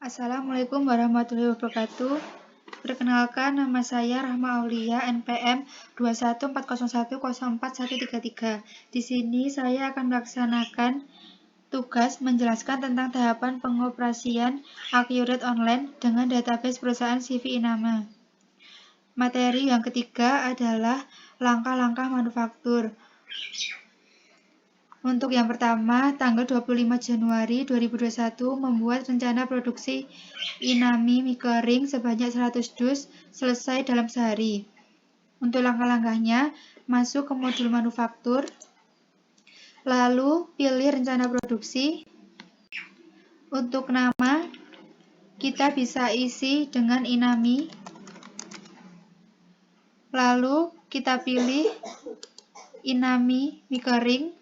Assalamualaikum warahmatullahi wabarakatuh. Perkenalkan, nama saya Rahma Aulia, NPM 21401041133. Di sini saya akan melaksanakan tugas menjelaskan tentang tahapan pengoperasian Accurate Online dengan database perusahaan CV Inama. Materi yang ketiga adalah langkah-langkah manufaktur. Untuk yang pertama, tanggal 25 Januari 2021 membuat rencana produksi Inami mie kering sebanyak 100 dus selesai dalam sehari. Untuk langkah-langkahnya, masuk ke modul manufaktur, lalu pilih rencana produksi. Untuk nama, kita bisa isi dengan Inami. Lalu kita pilih Inami mie kering.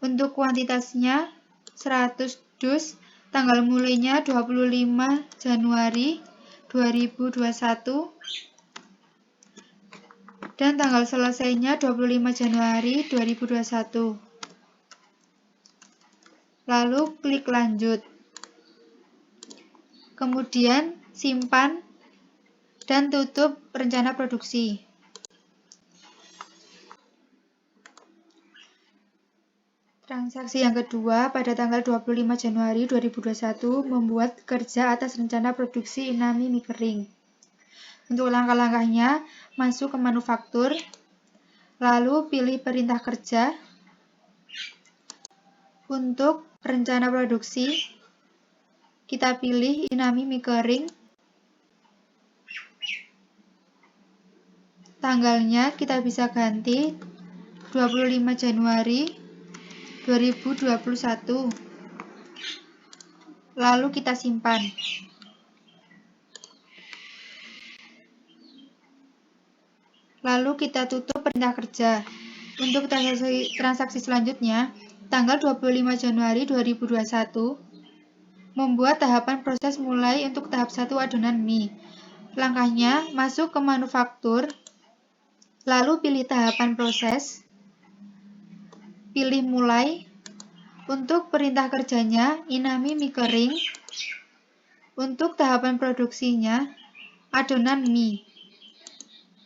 Untuk kuantitasnya 100 dus, tanggal mulainya 25 Januari 2021 dan tanggal selesainya 25 Januari 2021. Lalu klik lanjut. Kemudian simpan dan tutup rencana produksi. Transaksi yang kedua, pada tanggal 25 Januari 2021 membuat kerja atas rencana produksi Inami mie kering. Untuk langkah-langkahnya, masuk ke manufaktur, lalu pilih perintah kerja. Untuk rencana produksi, kita pilih Inami mie kering. Tanggalnya kita bisa ganti 25 Januari 2021. Lalu kita simpan. Lalu kita tutup perintah kerja. Untuk transaksi selanjutnya, tanggal 25 Januari 2021 membuat tahapan proses mulai untuk tahap 1 adonan mie. Langkahnya, masuk ke manufaktur, lalu pilih tahapan proses, pilih mulai. Untuk perintah kerjanya, Inami mie kering. Untuk tahapan produksinya, adonan mie.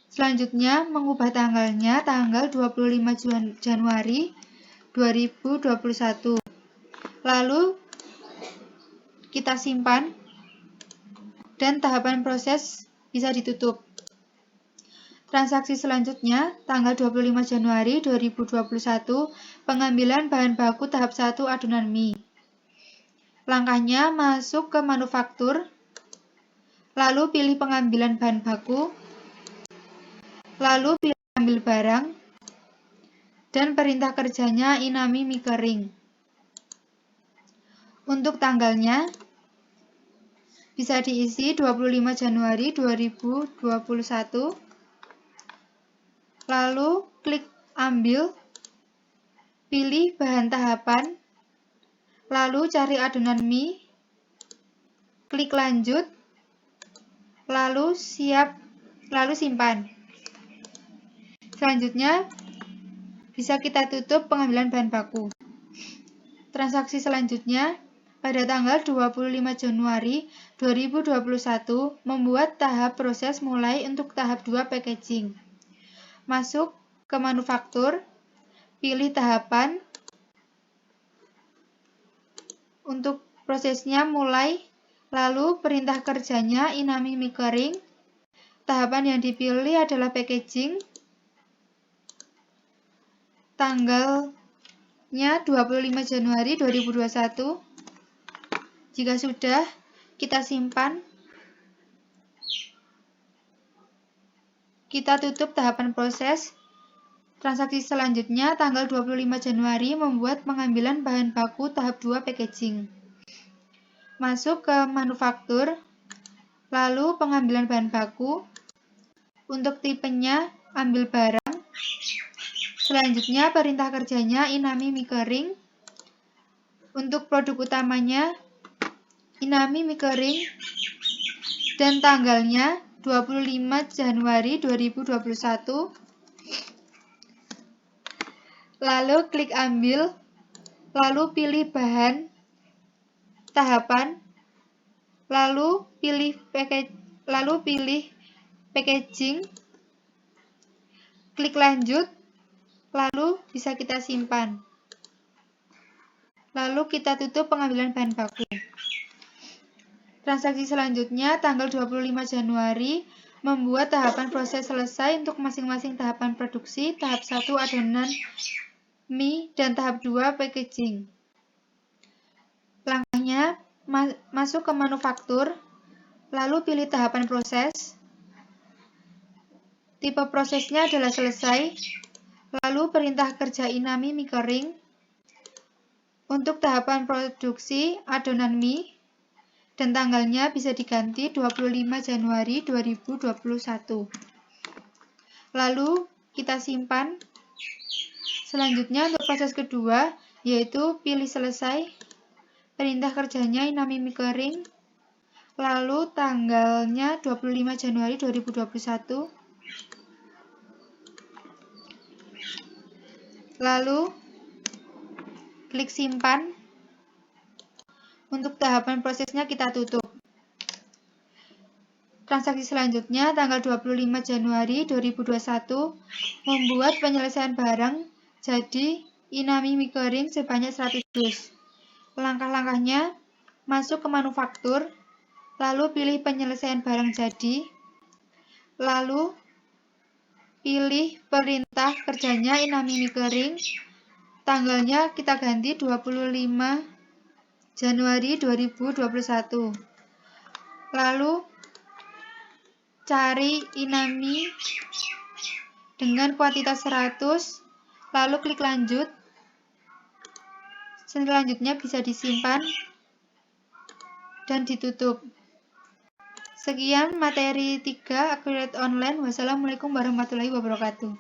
Selanjutnya, mengubah tanggalnya tanggal 25 Januari 2021. Lalu, kita simpan dan tahapan proses bisa ditutup. Transaksi selanjutnya, tanggal 25 Januari 2021, pengambilan bahan baku tahap 1 adonan mie. Langkahnya, masuk ke manufaktur, lalu pilih pengambilan bahan baku, lalu pilih ambil barang, dan perintah kerjanya Inami mie kering. Untuk tanggalnya, bisa diisi 25 Januari 2021. Lalu klik ambil, pilih bahan tahapan, lalu cari adonan mie, klik lanjut, lalu simpan. Selanjutnya, bisa kita tutup pengambilan bahan baku. Transaksi selanjutnya, pada tanggal 25 Januari 2021 membuat tahap proses mulai untuk tahap 2 packaging. Masuk ke manufaktur, pilih tahapan. Untuk prosesnya mulai, lalu perintah kerjanya Inami mie kering. Tahapan yang dipilih adalah packaging. Tanggalnya 25 Januari 2021. Jika sudah, kita simpan. Kita tutup tahapan proses. Transaksi selanjutnya, tanggal 25 Januari membuat pengambilan bahan baku tahap 2 packaging. Masuk ke manufaktur, lalu pengambilan bahan baku. Untuk tipenya, ambil barang. Selanjutnya, perintah kerjanya Inami mie kering. Untuk produk utamanya, Inami mie kering. Dan tanggalnya 25 Januari 2021. Lalu klik ambil, lalu pilih bahan tahapan, lalu pilih packaging, klik lanjut, lalu bisa kita simpan. Lalu kita tutup pengambilan bahan baku. Transaksi selanjutnya tanggal 25 Januari membuat tahapan proses selesai untuk masing-masing tahapan produksi, tahap 1 adonan mie dan tahap 2 packaging. Langkahnya, masuk ke manufaktur, lalu pilih tahapan proses. Tipe prosesnya adalah selesai, lalu perintah kerja Inami mie kering. Untuk tahapan produksi adonan mie, dan tanggalnya bisa diganti 25 Januari 2021. Lalu kita simpan. Selanjutnya untuk proses kedua, yaitu pilih selesai. Perintah kerjanya Inami mie kering, lalu tanggalnya 25 Januari 2021, lalu klik simpan. Untuk tahapan prosesnya kita tutup. Transaksi selanjutnya tanggal 25 Januari 2021 membuat penyelesaian barang jadi Inami mie kering sebanyak 100 dus. Langkah-langkahnya, masuk ke manufaktur, lalu pilih penyelesaian barang jadi, lalu pilih perintah kerjanya Inami mie kering, tanggalnya kita ganti 25 Januari 2021. Lalu cari Inami dengan kuantitas 100, lalu klik lanjut. Selanjutnya bisa disimpan dan ditutup. Sekian materi 3 Affiliate Online. Wassalamualaikum warahmatullahi wabarakatuh.